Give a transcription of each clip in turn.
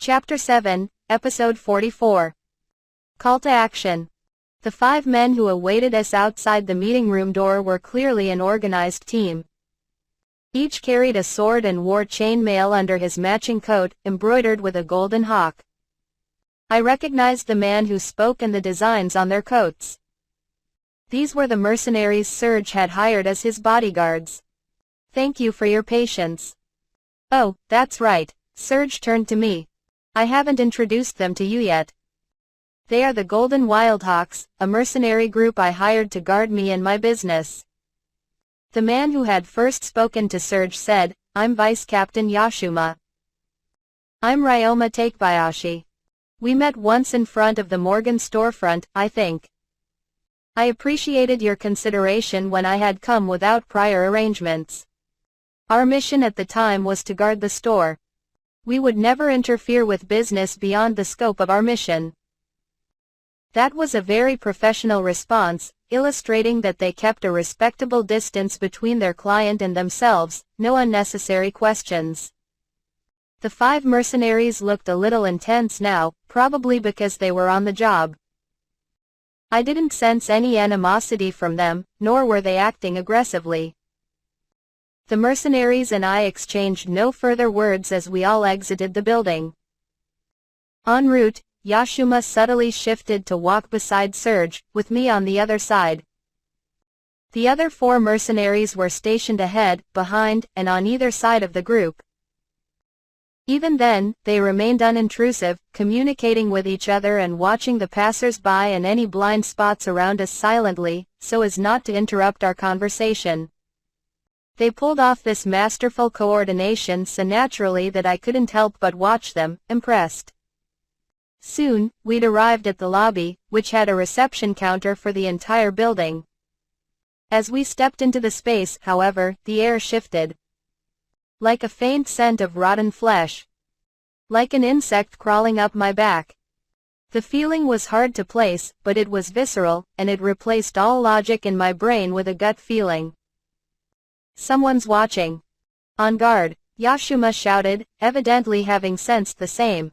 Chapter 7, Episode 44. Call to Action. The 5 men who awaited us outside the meeting room door were clearly an organized team. Each carried a sword and wore chainmail under his matching coat, embroidered with a golden hawk. I recognized the man who spoke and the designs on their coats. These were the mercenaries Serge had hired as his bodyguards. Thank you for your patience. Oh, that's right, Serge turned to me. I haven't introduced them to you yet. They are the Golden Wildhawks, a mercenary group I hired to guard me and my business. The man who had first spoken to Serge said, I'm Vice Captain Yashuma. I'm Ryoma Takebayashi. We met once in front of the Morgan storefront, I think. I appreciated your consideration when I had come without prior arrangements. Our mission at the time was to guard the store. We would never interfere with business beyond the scope of our mission. That was a very professional response, illustrating that they kept a respectable distance between their client and themselves, no unnecessary questions. The 5 mercenaries looked a little intense now, probably because they were on the job. I didn't sense any animosity from them, nor were they acting aggressively. The mercenaries and I exchanged no further words as we all exited the building. En route, Yashuma subtly shifted to walk beside Serge, with me on the other side. The other 4 mercenaries were stationed ahead, behind, and on either side of the group. Even then, they remained unintrusive, communicating with each other and watching the passers-by and any blind spots around us silently, so as not to interrupt our conversation. They pulled off this masterful coordination so naturally that I couldn't help but watch them, impressed. Soon, we'd arrived at the lobby, which had a reception counter for the entire building. As we stepped into the space, however, the air shifted. Like a faint scent of rotten flesh. Like an insect crawling up my back. The feeling was hard to place, but it was visceral, and it replaced all logic in my brain with a gut feeling. Someone's watching. On guard, Yashuma shouted, evidently having sensed the same.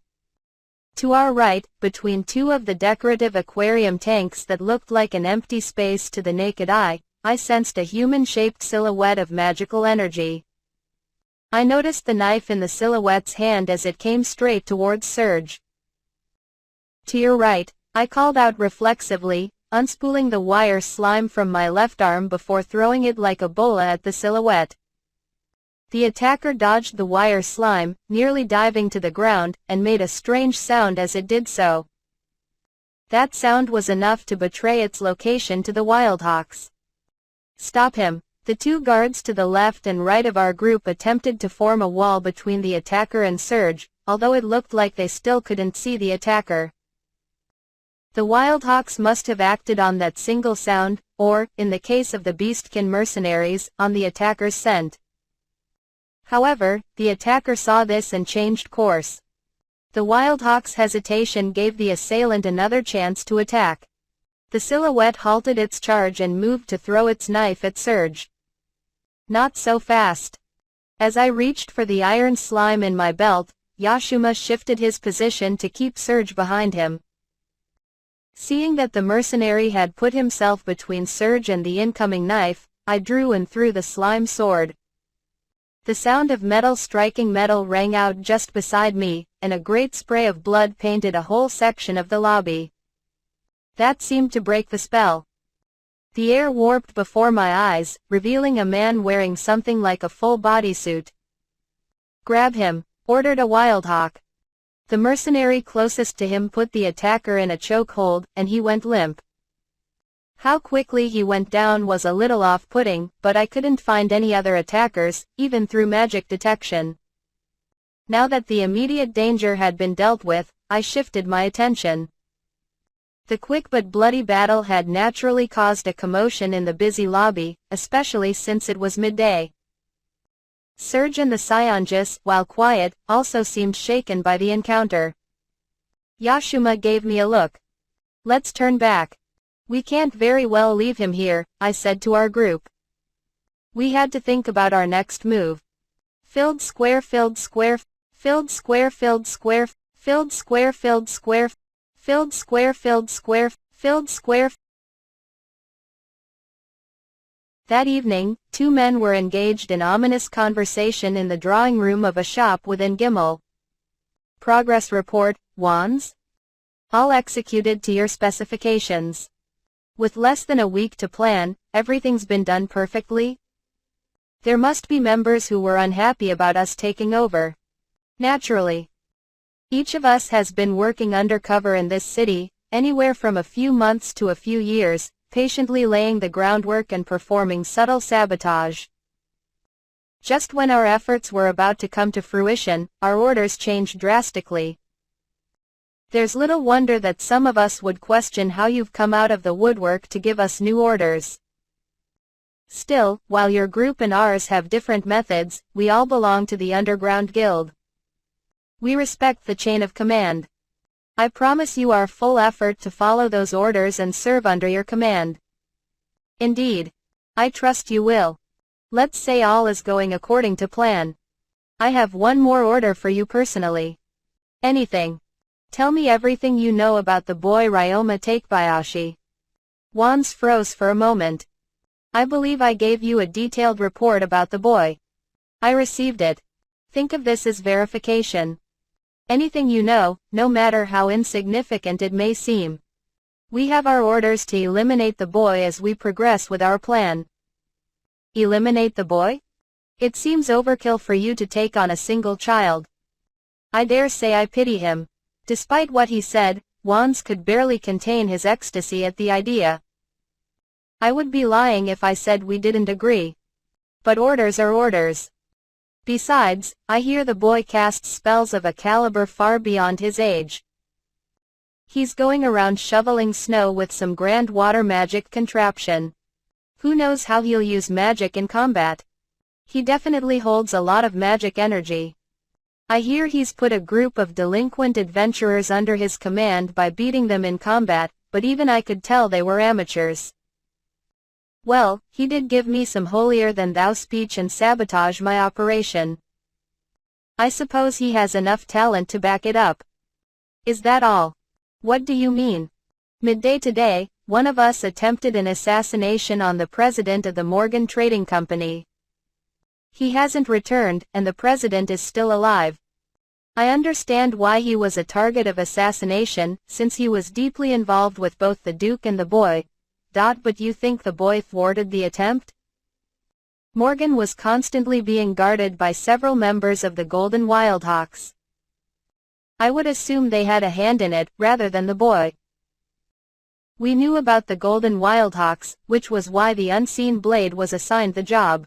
To our right, between 2 of the decorative aquarium tanks that looked like an empty space to the naked eye, I sensed a human-shaped silhouette of magical energy. I noticed the knife in the silhouette's hand as it came straight towards Serge. To your right, I called out reflexively, unspooling the wire slime from my left arm before throwing it like a bola at the silhouette. The attacker dodged the wire slime, nearly diving to the ground, and made a strange sound as it did so. That sound was enough to betray its location to the Wildhawks. Stop him! The 2 guards to the left and right of our group attempted to form a wall between the attacker and Serge, although it looked like they still couldn't see the attacker. The Wildhawks must have acted on that single sound, or, in the case of the Beastkin mercenaries, on the attacker's scent. However, the attacker saw this and changed course. The Wildhawks' hesitation gave the assailant another chance to attack. The silhouette halted its charge and moved to throw its knife at Serge. Not so fast. As I reached for the iron slime in my belt, Yashuma shifted his position to keep Serge behind him. Seeing that the mercenary had put himself between Serge and the incoming knife, I drew and threw the slime sword. The sound of metal striking metal rang out just beside me, and a great spray of blood painted a whole section of the lobby. That seemed to break the spell. The air warped before my eyes, revealing a man wearing something like a full bodysuit. Grab him, ordered a Wildhawk. The mercenary closest to him put the attacker in a chokehold, and he went limp. How quickly he went down was a little off-putting, but I couldn't find any other attackers, even through magic detection. Now that the immediate danger had been dealt with, I shifted my attention. The quick but bloody battle had naturally caused a commotion in the busy lobby, especially since it was midday. Serge and the Scientist, while quiet, also seemed shaken by the encounter. Yashuma gave me a look. Let's turn back. We can't very well leave him here, I said to our group. We had to think about our next move. Filled square, filled square, filled square, filled square, Filled square, filled square, filled square, filled square, filled square. That evening, two men were engaged in ominous conversation in the drawing room of a shop within Gimel. Progress report, wands? All executed to your specifications. With less than a week to plan, everything's been done perfectly? There must be members who were unhappy about us taking over. Naturally. Each of us has been working undercover in this city, anywhere from a few months to a few years, patiently laying the groundwork and performing subtle sabotage. Just when our efforts were about to come to fruition, our orders changed drastically. There's little wonder that some of us would question how you've come out of the woodwork to give us new orders. Still, while your group and ours have different methods, we all belong to the underground guild. We respect the chain of command. I promise you our full effort to follow those orders and serve under your command. Indeed. I trust you will. Let's say all is going according to plan. I have one more order for you personally. Anything. Tell me everything you know about the boy Ryoma Takebayashi. Wands froze for a moment. I believe I gave you a detailed report about the boy. I received it. Think of this as verification. Anything you know, no matter how insignificant it may seem. We have our orders to eliminate the boy as we progress with our plan. Eliminate the boy? It seems overkill for you to take on a single child. I dare say I pity him. Despite what he said, Wands could barely contain his ecstasy at the idea. I would be lying if I said we didn't agree. But orders are orders. Besides, I hear the boy casts spells of a caliber far beyond his age. He's going around shoveling snow with some grand water magic contraption. Who knows how he'll use magic in combat? He definitely holds a lot of magic energy. I hear he's put a group of delinquent adventurers under his command by beating them in combat, but even I could tell they were amateurs. Well, he did give me some holier-than-thou speech and sabotage my operation. I suppose he has enough talent to back it up. Is that all? What do you mean? Midday today, one of us attempted an assassination on the president of the Morgan Trading Company. He hasn't returned, and the president is still alive. I understand why he was a target of assassination, since he was deeply involved with both the Duke and the boy. But you think the boy thwarted the attempt? Morgan was constantly being guarded by several members of the Golden Wildhawks. I would assume they had a hand in it, rather than the boy. We knew about the Golden Wildhawks, which was why the Unseen Blade was assigned the job.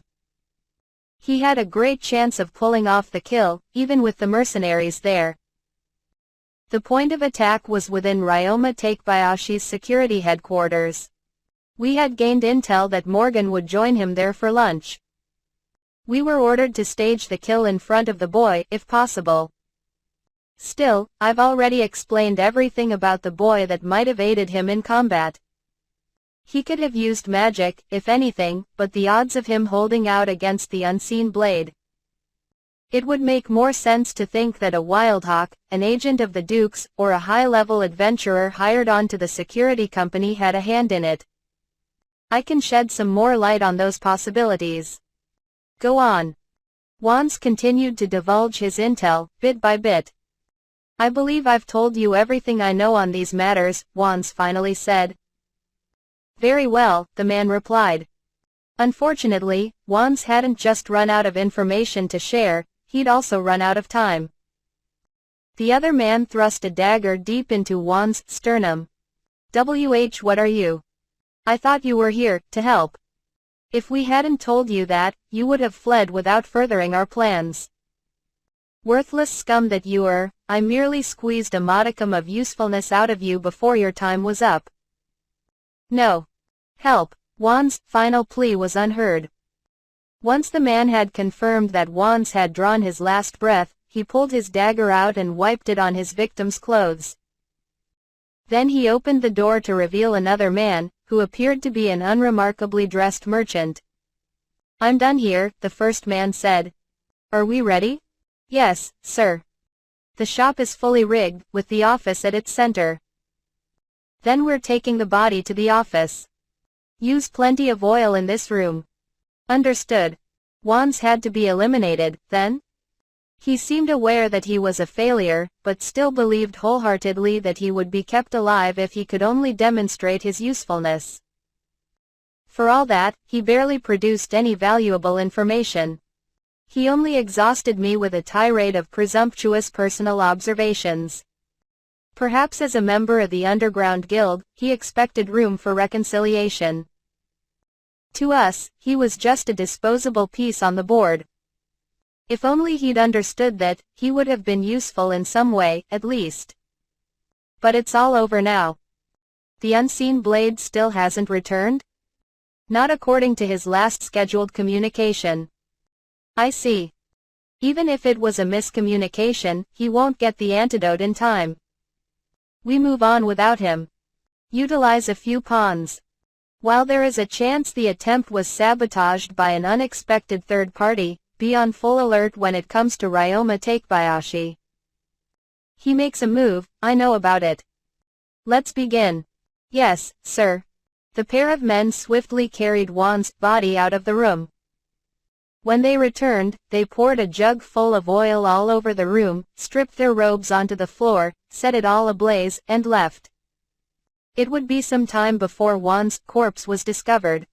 He had a great chance of pulling off the kill, even with the mercenaries there. The point of attack was within Ryoma Takebayashi's security headquarters. We had gained intel that Morgan would join him there for lunch. We were ordered to stage the kill in front of the boy, if possible. Still, I've already explained everything about the boy that might have aided him in combat. He could have used magic, if anything, but the odds of him holding out against the Unseen Blade. It would make more sense to think that a Wildhawk, an agent of the Duke's, or a high-level adventurer hired onto the security company had a hand in it. I can shed some more light on those possibilities. Go on. Wands continued to divulge his intel, bit by bit. I believe I've told you everything I know on these matters, Wands finally said. Very well, the man replied. Unfortunately, Wands hadn't just run out of information to share, he'd also run out of time. The other man thrust a dagger deep into Wands' sternum. What are you? I thought you were here, to help. If we hadn't told you that, you would have fled without furthering our plans. Worthless scum that you are, I merely squeezed a modicum of usefulness out of you before your time was up. No. Help. Wands' final plea was unheard. Once the man had confirmed that Wands had drawn his last breath, he pulled his dagger out and wiped it on his victim's clothes. Then he opened the door to reveal another man, who appeared to be an unremarkably dressed merchant. I'm done here, the first man said. Are we ready? Yes, sir. The shop is fully rigged, with the office at its center. Then we're taking the body to the office. Use plenty of oil in this room. Understood. Wands had to be eliminated, then? He seemed aware that he was a failure, but still believed wholeheartedly that he would be kept alive if he could only demonstrate his usefulness. For all that, he barely produced any valuable information. He only exhausted me with a tirade of presumptuous personal observations. Perhaps as a member of the underground guild, he expected room for reconciliation. To us, he was just a disposable piece on the board. If only he'd understood that, he would have been useful in some way, at least. But it's all over now. The unseen blade still hasn't returned? Not according to his last scheduled communication. I see. Even if it was a miscommunication, he won't get the antidote in time. We move on without him. Utilize a few pawns. While there is a chance the attempt was sabotaged by an unexpected third party, be on full alert when it comes to Ryoma Takebayashi. He makes a move, I know about it. Let's begin. Yes, sir. The pair of men swiftly carried Juan's body out of the room. When they returned, they poured a jug full of oil all over the room, stripped their robes onto the floor, set it all ablaze, and left. It would be some time before Juan's corpse was discovered.